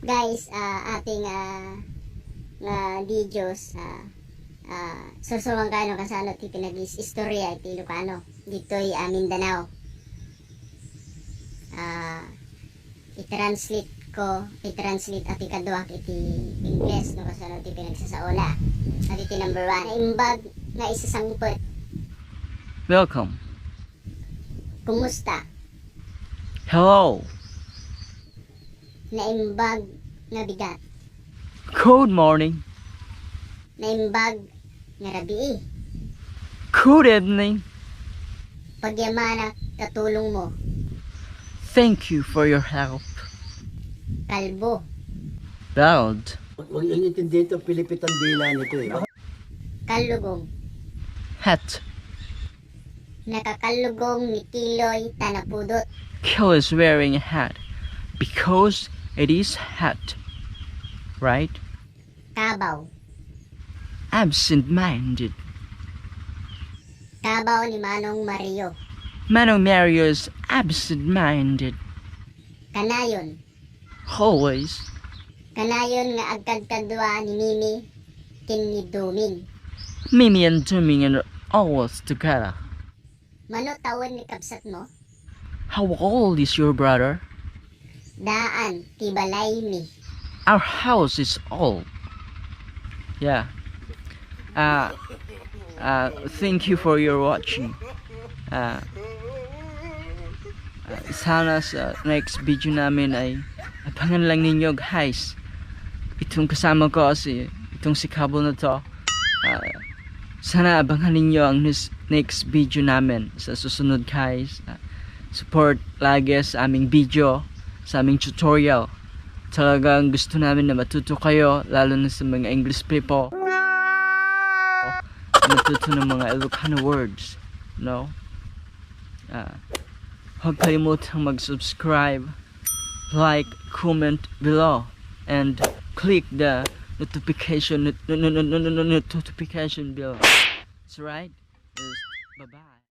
Guys, ating videos susuwang kano kasano ti pinagis istorya iti ilocano dito'y Mindanao. I-translate ati kaduak iti Ingles no kasano ti pinagsasaola at iti number 1 naimbag nga isasangpot. Welcome. Kumusta? Hello. Naimbag nga bigat. Good morning. Naimbag nga rabii. Good evening. Pagyamana katulong mo. Thank you for your help. Kalbo. Bald. Huwag yung intindi ito, Pilipitan dila nito eh. Kalugong. Hat. Nakakalugong ni Kiloy tanapudot. Kill is wearing a hat because it is hat. Right? Kabaw. Absent-minded. Kabaw ni Manong Mario. Manong Mario is absent-minded. Kanayon. Always. Kanayon nga agkadkadwa ni Mimi kin ni Duming. Mimi and Duming are always together. Mano tawon ni kapsat mo? How old is your brother? Daan ti balay mi. Our house is old. Yeah. Thank you for your watching. Sana sa next video namin ay abangan lang ninyo guys. Itong kasama ko itong si Kabo na to. Sana abangan ninyo ang next video namin sa susunod guys. Support lagi sa aming video, sa aming tutorial. Talagang gusto namin na matuto kayo, lalo na sa mga English people. Matuto ng mga Ilocano words, no? Huwag kalimutang mag-subscribe, like, comment below, and click the notification bell. That's right. Bye-bye.